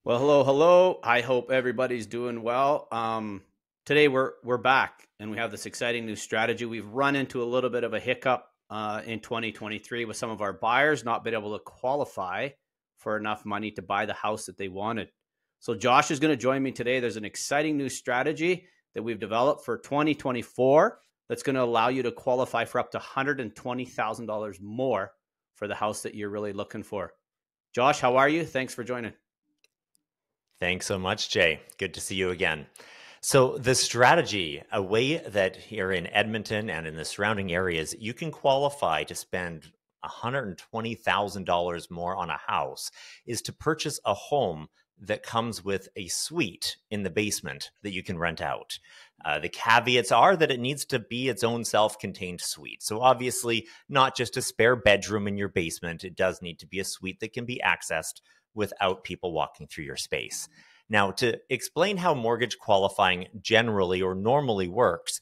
Well, hello, hello. I hope everybody's doing well. Today we're back, and we have this exciting new strategy. We've run into a little bit of a hiccup in 2023 with some of our buyers not being able to qualify for enough money to buy the house that they wanted. So Josh is going to join me today. There's an exciting new strategy that we've developed for 2024 that's going to allow you to qualify for up to $120,000 more for the house that you're really looking for. Josh, how are you? Thanks for joining. Thanks so much, Jay. Good to see you again. So the strategy, a way that here in Edmonton and in the surrounding areas, you can qualify to spend $120,000 more on a house is to purchase a home that comes with a suite in the basement that you can rent out. The caveats are that it needs to be its own self-contained suite. So obviously not just a spare bedroom in your basement. It does need to be a suite that can be accessed without people walking through your space. Now, to explain how mortgage qualifying generally or normally works,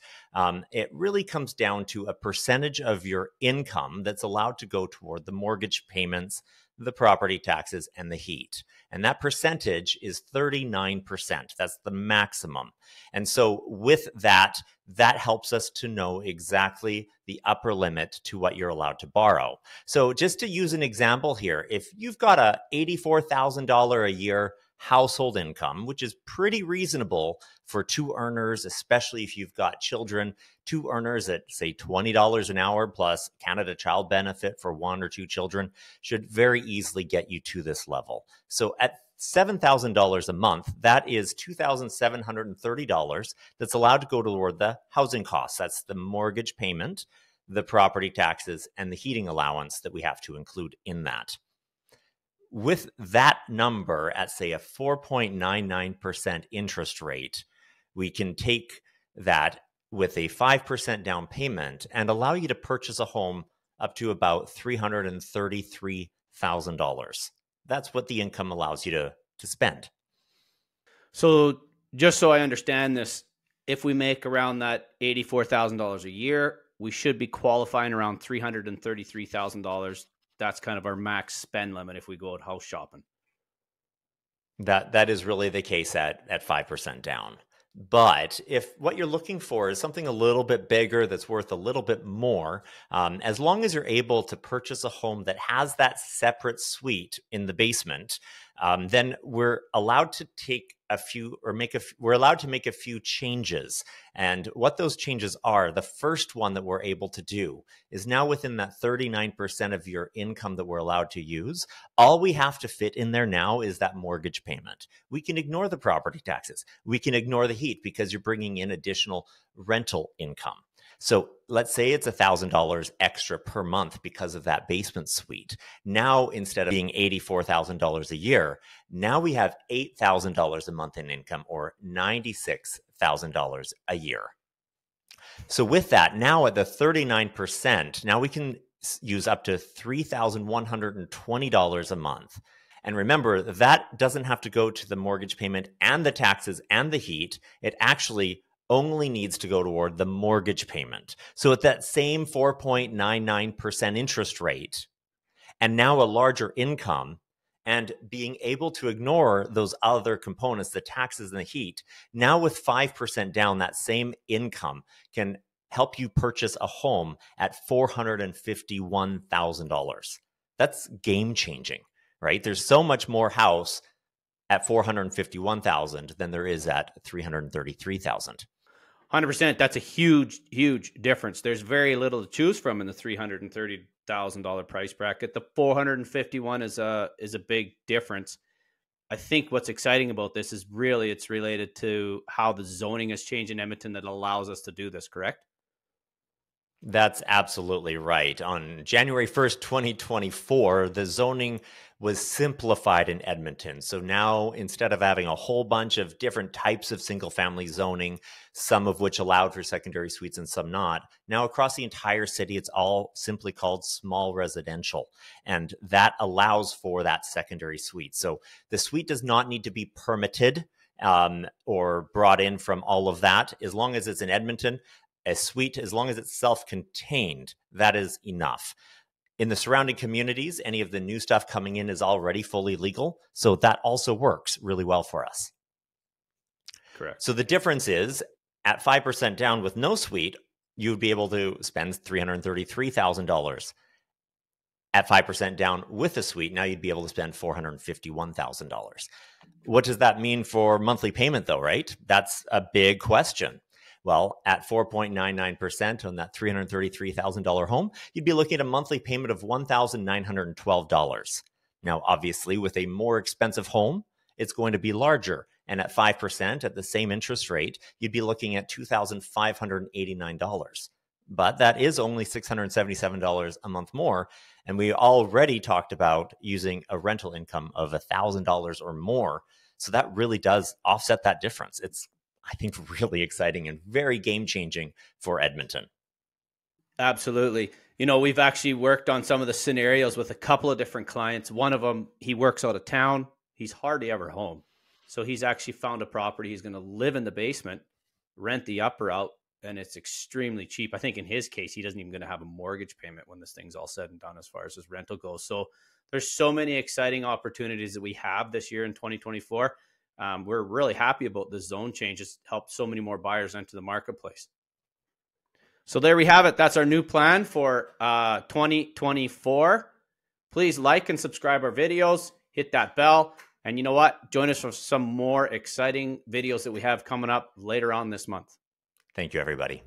it really comes down to a percentage of your income that's allowed to go toward the mortgage payments, the property taxes, and the heat. And that percentage is 39%. That's the maximum. And so with that, that helps us to know exactly the upper limit to what you're allowed to borrow. So just to use an example here, if you've got a $84,000 a year household income, which is pretty reasonable for two earners, especially if you've got children, two earners at say $20 an hour plus Canada Child Benefit for one or two children should very easily get you to this level. So at $7,000 a month, that is $2,730 that's allowed to go toward the housing costs. That's the mortgage payment, the property taxes, and the heating allowance that we have to include in that. With that number at, say, a 4.99% interest rate, we can take that with a 5% down payment and allow you to purchase a home up to about $333,000. That's what the income allows you to spend. So just so I understand this, if we make around that $84,000 a year, we should be qualifying around $333,000. That's kind of our max spend limit if we go out house shopping. That is really the case at 5% down. But if what you're looking for is something a little bit bigger that's worth a little bit more, as long as you're able to purchase a home that has that separate suite in the basement, then we're allowed to take a few or we're allowed to make a few changes. And what those changes are, the first one that we're able to do is now within that 39% of your income that we're allowed to use. All we have to fit in there now is that mortgage payment. We can ignore the property taxes. We can ignore the heat because you're bringing in additional rental income. So let's say it's $1,000 extra per month because of that basement suite. Now, instead of being $84,000 a year, now we have $8,000 a month in income, or $96,000 a year. So with that, now at the 39%, now we can use up to $3,120 a month. And remember, that doesn't have to go to the mortgage payment and the taxes and the heat. It actually only needs to go toward the mortgage payment. So at that same 4.99% interest rate, and now a larger income, and being able to ignore those other components, the taxes and the heat, now with 5% down, that same income can help you purchase a home at $451,000. That's game changing, right? There's so much more house at $451,000 than there is at $333,000. 100%. That's a huge, huge difference. There's very little to choose from in the $330,000 price bracket. The 451 is a big difference. I think what's exciting about this is really it's related to how the zoning has changed in Edmonton that allows us to do this, correct? That's absolutely right. On January 1st, 2024, the zoning was simplified in Edmonton. So now instead of having a whole bunch of different types of single family zoning, some of which allowed for secondary suites and some not, now across the entire city, it's all simply called small residential. And that allows for that secondary suite. So the suite does not need to be permitted or brought in from all of that. As long as it's in Edmonton, a suite, as long as it's self-contained, that is enough. In the surrounding communities, any of the new stuff coming in is already fully legal. So that also works really well for us. Correct. So the difference is at 5% down with no suite, you'd be able to spend $333,000. At 5% down with a suite, now you'd be able to spend $451,000. What does that mean for monthly payment, though, right? That's a big question. Well, at 4.99% on that $333,000 home, you'd be looking at a monthly payment of $1,912. Now, obviously, with a more expensive home, it's going to be larger. And at 5% at the same interest rate, you'd be looking at $2,589. But that is only $677 a month more. And we already talked about using a rental income of $1,000 or more. So that really does offset that difference. It's, I think, really exciting and very game-changing for Edmonton. Absolutely. You know, we've actually worked on some of the scenarios with a couple of different clients. One of them, he works out of town. He's hardly ever home. So he's actually found a property. He's going to live in the basement, rent the upper out, and it's extremely cheap. I think in his case, he doesn't even going to have a mortgage payment when this thing's all said and done as far as his rental goes. So there's so many exciting opportunities that we have this year in 2024. We're really happy about the zone changes. Helped so many more buyers enter the marketplace. So there we have it. That's our new plan for 2024. Please like and subscribe our videos. Hit that bell. And you know what? Join us for some more exciting videos that we have coming up later on this month. Thank you, everybody.